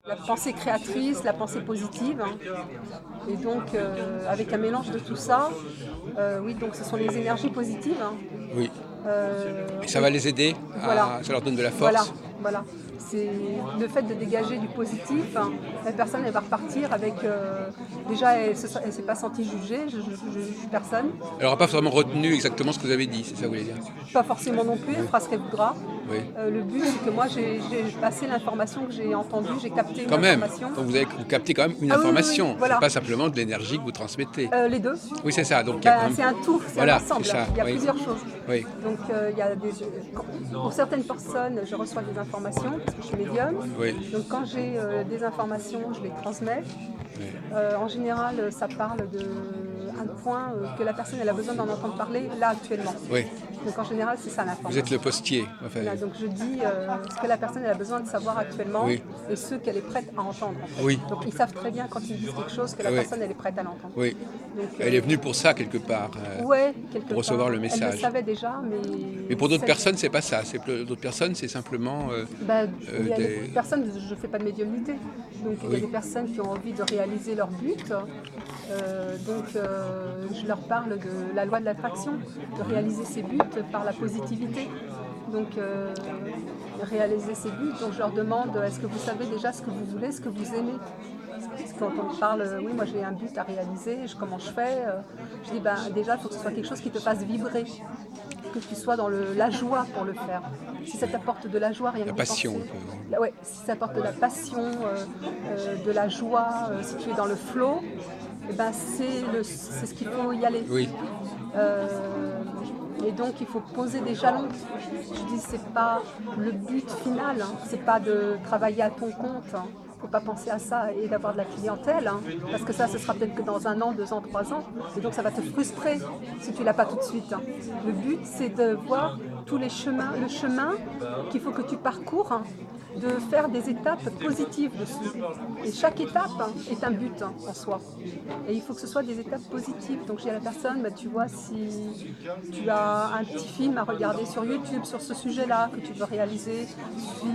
La pensée créatrice, la pensée positive, hein. Et donc, avec un mélange de tout ça, oui, donc ce sont les énergies positives, hein. Oui. Et ça Et va les aider voilà, ça leur donne de la voilà, force? voilà. C'est le fait de dégager du positif, hein. La personne, elle va repartir avec, déjà, elle s'est pas sentie jugée, je juge personne. Elle n'aura pas vraiment retenu exactement ce que vous avez dit, c'est ça que vous voulez dire? Pas forcément non plus, elle Oui, fera ce qu'elle voudra. oui. Le but, c'est que moi, j'ai passé l'information que j'ai entendue, j'ai capté une Quand même, information. donc vous captez quand même une Ah oui, oui, oui, information, c'est voilà. pas simplement de l'énergie que vous transmettez. Les 2. Oui, c'est ça, donc il y a quand Ben, même c'est un tout, c'est un voilà, c'est ensemble. ça, Il y a oui, plusieurs choses. oui, Donc, il y a pour certaines personnes, je reçois des informations parce que je suis médium. oui, Donc, quand j'ai des informations, je les transmets. oui. En général, ça parle d'un point que la personne elle a besoin d'en entendre parler là actuellement. Oui. Donc, en général, c'est ça Vous êtes le l'information. postier, enfin, Voilà, donc je dis ce que la personne elle a besoin de savoir actuellement oui, et ce qu'elle est prête à entendre en fait. oui, Donc ils savent très bien quand ils disent quelque chose que la oui, personne elle est prête à l'entendre. oui. Donc Elle est venue pour ça quelque part, ouais, quelque pour recevoir part, le elle le message. savait déjà, mais Mais pour d'autres personnes, c'est pas ça. C'est d'autres personnes, c'est simplement bah, il y a des des. personnes, je ne fais pas de médiumnité, donc il y a des Oui, personnes qui ont envie de réaliser leur but. Je leur parle de la loi de l'attraction, de réaliser ses buts par la positivité. Donc réaliser ses buts, donc je leur demande est-ce que vous savez déjà ce que vous voulez, ce que vous aimez. Parce que quand on me parle, oui, moi j'ai un but à réaliser, comment je fais, je dis ben, déjà il faut que ce soit quelque chose qui te fasse vibrer, que tu sois dans la joie pour le faire. Si ça t'apporte de la joie, rien la que d'y passion penser. un peu. Ouais, si ça apporte de la passion, de la joie, si tu es dans le flow, eh ben c'est ce qu'il faut y aller. Oui, Euh, et donc il faut poser des jalons. Je dis c'est pas le but final, hein. C'est pas de travailler à ton compte, hein. Faut pas penser à ça et d'avoir de la clientèle, hein. Parce que ça, ce sera peut-être que dans 1 an, 2 ans, 3 ans, et donc ça va te frustrer si tu l'as pas tout de suite, hein. Le but c'est de voir tous les chemins, le chemin qu'il faut que tu parcours, hein, de faire des étapes positives dessus. Et chaque étape est un but en soi. Et il faut que ce soit des étapes positives. Donc je dis à la personne, bah, tu vois, si tu as un petit film à regarder sur YouTube sur ce sujet-là que tu veux réaliser, si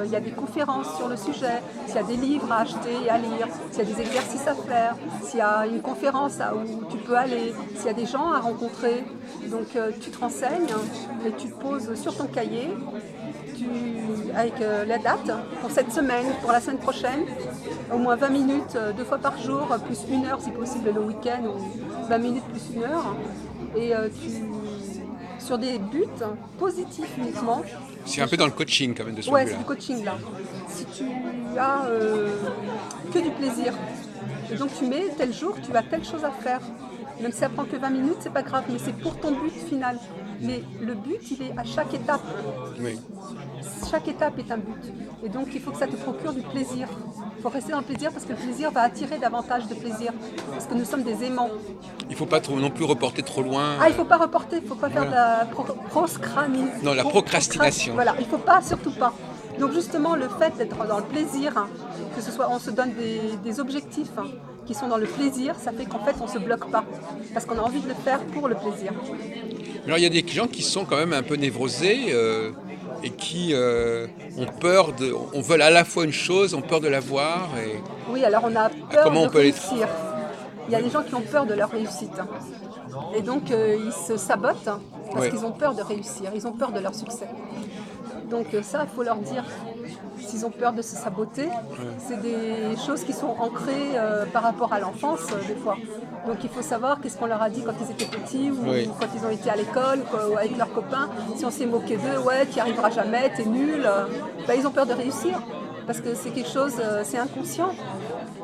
il y a des conférences sur le sujet, s'il y a des livres à acheter et à lire, s'il y a des exercices à faire, s'il y a une conférence où tu peux aller, s'il y a des gens à rencontrer. Donc tu te renseignes et tu te poses sur ton cahier avec la date pour cette semaine, pour la semaine prochaine, au moins 20 minutes, 2 fois par jour, plus 1 heure si possible le week-end, ou 20 minutes plus 1 heure. Et sur des buts positifs uniquement. c'est un peu dans le coaching quand même de ce point de Ouais, c'est du vue-là. coaching là. Si tu as que du plaisir, et donc tu mets tel jour, tu as telle chose à faire. Même si ça prend que 20 minutes, c'est pas grave, mais c'est pour ton but final. Mais le but, il est à chaque étape. Oui. Chaque étape est un but. Et donc, il faut que ça te procure du plaisir. Il faut rester dans le plaisir parce que le plaisir va attirer davantage de plaisir. Parce que nous sommes des aimants. Il faut pas trop, non plus reporter trop loin. Ah, il ne faut pas reporter, il ne faut pas faire de Voilà. la Non, la procrastination. Voilà, il ne faut pas, surtout pas. Donc justement, le fait d'être dans le plaisir, hein, que ce soit, on se donne des objectifs hein, qui sont dans le plaisir, ça fait qu'en fait, on ne se bloque pas. Parce qu'on a envie de le faire pour le plaisir. Alors il y a des gens qui sont quand même un peu névrosés et qui ont peur de, on veut à la fois une chose, ont peur de l'avoir et Oui, alors on a peur comment de on peut les. réussir. Il y a des gens qui ont peur de leur réussite. Et donc, ils se sabotent parce Oui, qu'ils ont peur de réussir, ils ont peur de leur succès. Donc ça, il faut leur dire, s'ils ont peur de se saboter, c'est des choses qui sont ancrées par rapport à l'enfance, des fois. Donc il faut savoir qu'est-ce qu'on leur a dit quand ils étaient petits ou oui. quand ils ont été à l'école ou avec leurs copains. Si on s'est moqué d'eux, ouais, tu n'y arriveras jamais, t'es nul. Ben, ils ont peur de réussir parce que c'est quelque chose, c'est inconscient.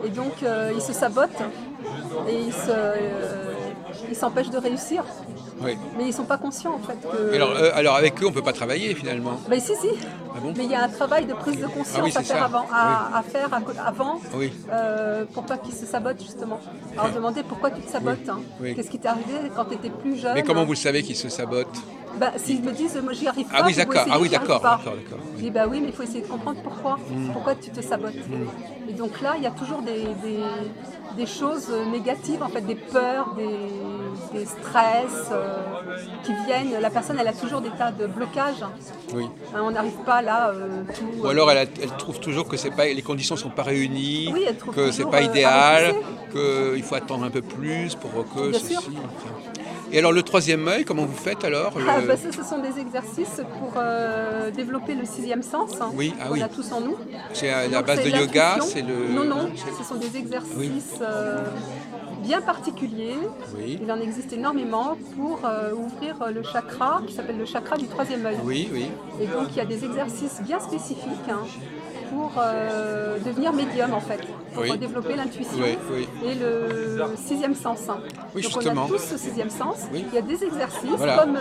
Et donc ils se sabotent et ils s'empêchent de réussir. Oui. Mais ils ne sont pas conscients en fait Mais que. alors avec eux, on peut pas travailler finalement. Ben si, si. Ah bon? Mais il y a un travail de prise de Ah oui, conscience à c'est faire ça. avant, Oui, avant oui, pour pas qu'ils se sabotent justement. Alors demander pourquoi tu te oui, sabotes, hein. oui. Qu'est-ce qui t'est arrivé quand tu étais plus Mais jeune, comment hein. vous le savez qu'ils se sabotent? Bah, s'ils me disent, moi j'y arrive pas, Ah oui, j'ai beau d'accord. essayer, Ah oui, j'y arrive d'accord. pas. D'accord, d'accord. Je dis, bah oui, mais il faut essayer de comprendre pourquoi. Pourquoi tu te sabotes. Et donc là, il y a toujours des choses négatives, en fait, des peurs, des stress qui viennent. La personne, elle a toujours des tas de blocages. Oui. Hein, on n'arrive pas là, tout. Ou alors elle trouve toujours que c'est pas, les conditions ne sont pas réunies, Oui, elle trouve que c'est toujours pas à idéal, repousser. qu'il faut attendre un peu plus pour que Bien sûr. ceci. Enfin. Et alors le troisième œil, comment vous faites alors Ah, bah, ça, ce sont des exercices pour développer le sixième sens Oui, ah qu'on oui. a tous en nous. C'est à la Donc base c'est de yoga, l'intuition. c'est le. Non, non, c'est- ce sont des Oui, exercices bien particuliers. oui, Il en existe énormément pour ouvrir le chakra qui s'appelle le chakra du troisième œil. oui, oui, Et donc il y a des exercices bien spécifiques pour devenir médium en fait, pour oui, développer l'intuition oui, oui. et le sixième sens. Oui, Donc on a justement. tous ce sixième sens. Oui. Il y a des exercices Voilà. comme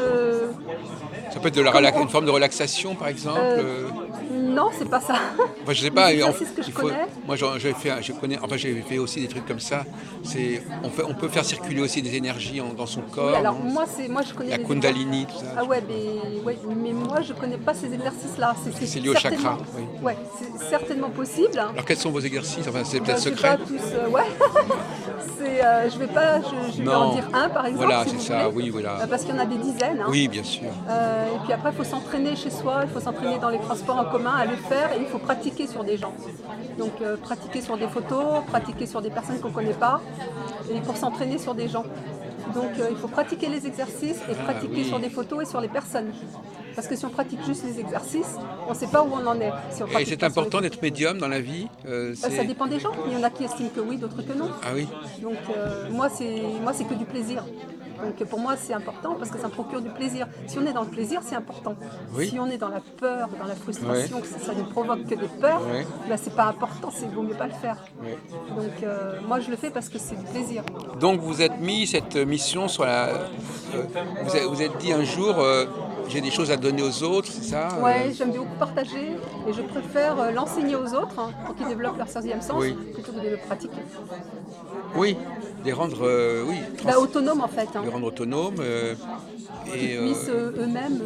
Ça peut être une forme de relaxation, par exemple. euh, non, c'est pas ça. Enfin, je sais Les pas. exercices que je Il faut. connais, Moi, j'ai fait, je connais. Enfin, j'ai fait aussi des trucs comme ça. On peut faire circuler aussi des énergies dans son oui, corps, alors non? moi je connais La les exercices. Kundalini, tout ça. Ah mais moi je connais pas ces exercices-là. C'est lié au chakra. Certainement, Oui. ouais, c'est certainement possible. Alors, quels sont vos exercices? Enfin, c'est Ben, peut-être je vais secret. pas tous, ouais. je vais en Non. dire un par exemple, Voilà, si c'est vous ça. voulez, Oui, voilà. parce qu'il y en a des dizaines. Oui, bien sûr. Et puis après, il faut s'entraîner chez soi, il faut s'entraîner dans les transports en commun à le faire et il faut pratiquer sur des gens. Donc pratiquer sur des photos, pratiquer sur des personnes qu'on ne connaît pas et pour s'entraîner sur des gens. Donc il faut pratiquer les exercices et pratiquer oui. sur des photos et sur les personnes. Parce que si on pratique juste les exercices, on ne sait pas où on en est. Si on Et pratique c'est pas sur les important photos. d'être médium dans la vie. Ça dépend des gens. Il y en a qui estiment que oui, d'autres que non. Ah oui. Donc moi c'est que du plaisir. Donc pour moi c'est important parce que ça me procure du plaisir. Si on est dans le plaisir, c'est important. Oui. Si on est dans la peur, dans la frustration, Ouais. que ça ne provoque que des peurs, Ouais. ben, c'est pas important, c'est vaut mieux pas le faire. Ouais. Donc moi je le fais parce que c'est du plaisir. Donc vous êtes mis cette mission sur la. Vous êtes dit un jour, j'ai des choses à donner aux autres, c'est ça Ouais, j'aime beaucoup partager et je préfère l'enseigner aux autres pour qu'ils développent leur sixième sens Oui. plutôt que de le pratiquer. Oui, les rendre, oui, Bah, autonome en fait. les rendre autonomes. Qu'ils puissent eux-mêmes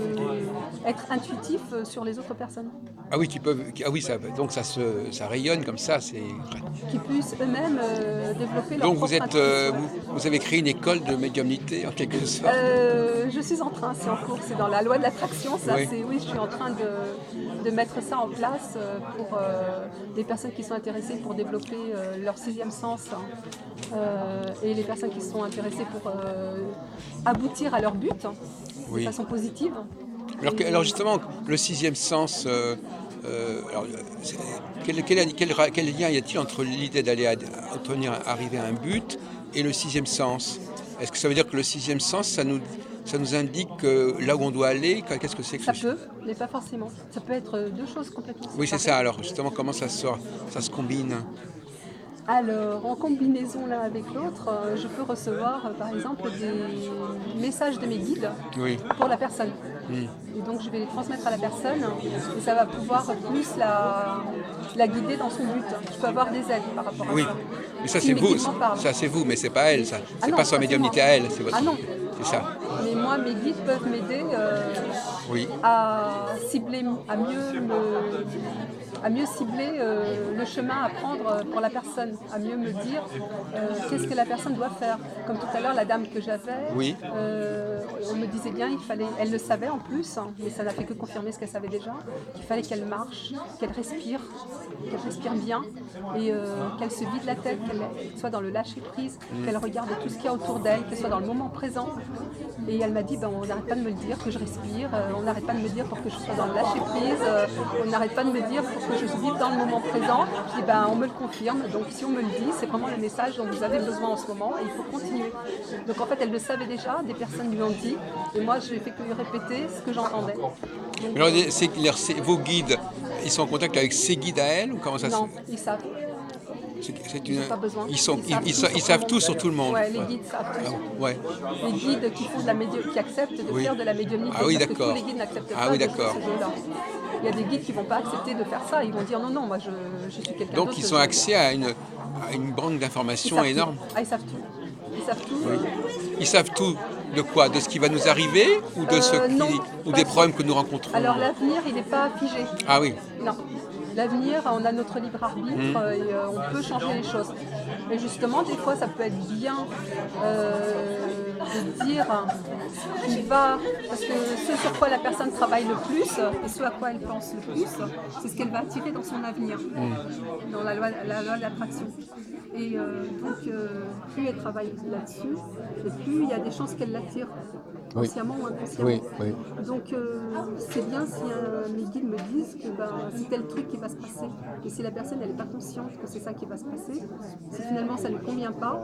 être intuitifs sur les autres personnes. Ah oui, ah oui, donc ça rayonne comme ça. Qu'ils puissent eux-mêmes développer leur Donc propre vous êtes, intuition. vous avez créé une école de médiumnité en quelque sorte. Je suis en train, c'est en cours, c'est dans la loi de l'attraction, ça. Oui. Oui, je suis en train de mettre ça en place pour les personnes qui sont intéressées pour développer leur sixième sens et les personnes qui sont intéressées pour aboutir à leur but de Oui. façon positive. Alors justement, le sixième sens, alors, quel lien y a-t-il entre l'idée d'aller arriver à un but et le sixième sens? Est-ce que ça veut dire que le sixième sens, ça nous indique là où on doit aller? Qu'est-ce que c'est que Ça peut, mais pas forcément. Ça peut être deux choses complètement séparées. Oui, c'est ça. Alors justement, comment ça se combine? Alors, en combinaison l'un avec l'autre, je peux recevoir par exemple des messages de mes guides Oui. pour la personne. Et donc je vais les transmettre à la personne et ça va pouvoir plus la guider dans son but. Je peux avoir des aides par rapport à Oui. ça. Mais ça Si c'est mes vous, guides m'en parlent. ça c'est vous, mais c'est pas elle, ça. Ah C'est non, pas sa ça, c'est médiumnité moi. à elle, c'est votre. Ah non. C'est ça. Mais moi, mes guides peuvent m'aider Oui. à cibler, à mieux cibler le chemin à prendre pour la personne, à mieux me dire qu'est-ce que la personne doit faire. Comme tout à l'heure, la dame que j'avais, Oui. on me disait bien, elle le savait en plus, mais ça n'a fait que confirmer ce qu'elle savait déjà, qu'il fallait qu'elle marche, qu'elle respire bien et qu'elle se vide la tête, qu'elle soit dans le lâcher prise, qu'elle regarde tout ce qu'il y a autour d'elle, qu'elle soit dans le moment présent. Et elle m'a dit, on n'arrête pas de me le dire, que je respire, on n'arrête pas de me dire pour que je sois dans le lâcher prise, on n'arrête pas de me dire pour que je vive dans le moment présent. Je dis, on me le confirme, donc si on me le dit, c'est vraiment le message dont vous avez besoin en ce moment et il faut continuer. Donc en fait, elle le savait déjà, des personnes lui ont dit, et moi je n'ai fait que lui répéter ce que j'entendais. Donc, Alors, vos guides, ils sont en contact avec ses guides à elle ou comment ça non, ils savent. Ils n'ont pas besoin. Ils savent tout sur tout le monde. Ouais, les guides savent tout. Ouais. Les guides qui font qui acceptent de faire de la médiumnité. Ah oui, parce que d'accord. tous les guides n'acceptent Ah pas oui, de d'accord. faire ce jeu-là. Il y a des guides qui ne vont pas accepter de faire ça. Ils vont dire non, moi je suis quelqu'un d'autre. Donc ils ont accès à une banque d'informations énorme. Ils savent tout. Ils savent tout. Oui. Ils savent tout De quoi? De ce qui va nous arriver ou de ce Non, ou pas des ça. problèmes que nous rencontrons? Alors l'avenir, il n'est pas figé. Ah oui, Non. L'avenir, on a notre libre arbitre et on peut changer les choses. Et justement, des fois, ça peut être bien de dire qu'il va, parce que ce sur quoi la personne travaille le plus et ce à quoi elle pense le plus, c'est ce qu'elle va attirer dans son avenir, dans la loi de l'attraction. Et plus elle travaille là-dessus, et plus il y a des chances qu'elle l'attire, oui, consciemment ou inconsciemment. oui, oui. Donc c'est bien si mes guides me disent que c'est tel truc qui va se passer. Et si la personne n'est pas consciente que c'est ça qui va se passer, si finalement ça ne lui convient pas,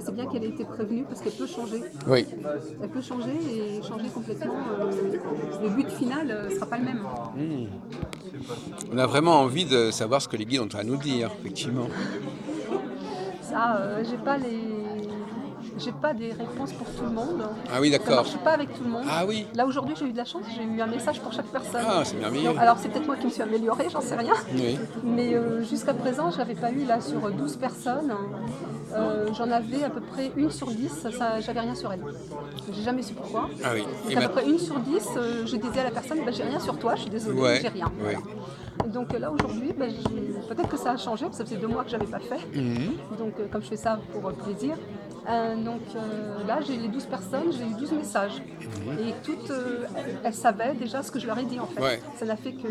c'est bien qu'elle ait été prévenue parce qu'elle peut changer. Oui. Elle peut changer et changer complètement. Le but final ne sera pas le même. On a vraiment envie de savoir ce que les guides ont à nous dire, effectivement. Ça, j'ai pas des réponses pour tout le monde. Ah oui, Ça d'accord. marche pas avec tout le monde. Ah oui. Là aujourd'hui j'ai eu de la chance, j'ai eu un message pour chaque personne. Ah, c'est merveilleux. Donc, alors c'est peut-être moi qui me suis améliorée, j'en sais rien. Oui. Mais jusqu'à présent je n'avais pas eu là sur 12 personnes. J'en avais à peu près 1 sur 10, j'avais rien sur elle. J'ai jamais su pourquoi. Ah oui. Donc à peu près 1 sur 10, je disais à la personne, j'ai rien sur toi, je suis désolée, Ouais, j'ai rien. ouais. Donc là aujourd'hui, peut-être que ça a changé, parce que ça faisait 2 mois que je n'avais pas fait. Donc comme je fais ça pour plaisir. Là j'ai les 12 personnes, j'ai eu 12 messages. Et toutes, elles savaient déjà ce que je leur ai dit en fait. Ouais. Ça n'a fait que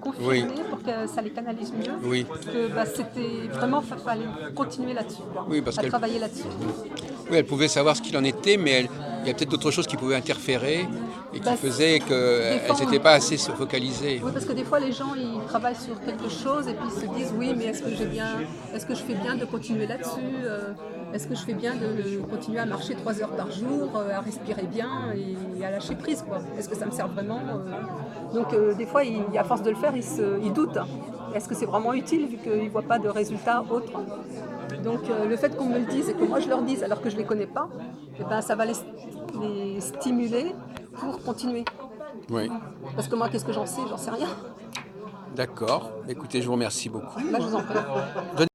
confirmer pour que ça les canalise mieux. Oui. Que c'était vraiment, fallait continuer là-dessus, Oui, parce à qu'elle- travailler là-dessus. Oui, elle pouvait savoir ce qu'il en était, mais il y a peut-être d'autres choses qui pouvaient interférer et qui faisaient des qu'elle fois, ne s'était pas assez focalisée. Oui, parce que des fois les gens ils travaillent sur quelque chose et puis ils se disent oui, mais est-ce que je fais bien de continuer là-dessus est-ce que je fais bien de continuer à marcher 3 heures par jour, à respirer bien et à lâcher prise quoi. Est-ce que ça me sert vraiment Donc des fois, à force de le faire, ils doutent. Est-ce que c'est vraiment utile vu qu'ils ne voient pas de résultats autres? Donc le fait qu'on me le dise et que moi je leur dise alors que je ne les connais pas, ça va les stimuler pour continuer. Oui. Parce que moi, qu'est-ce que j'en sais? J'en sais rien. D'accord. Écoutez, je vous remercie beaucoup. Là, je vous en prie.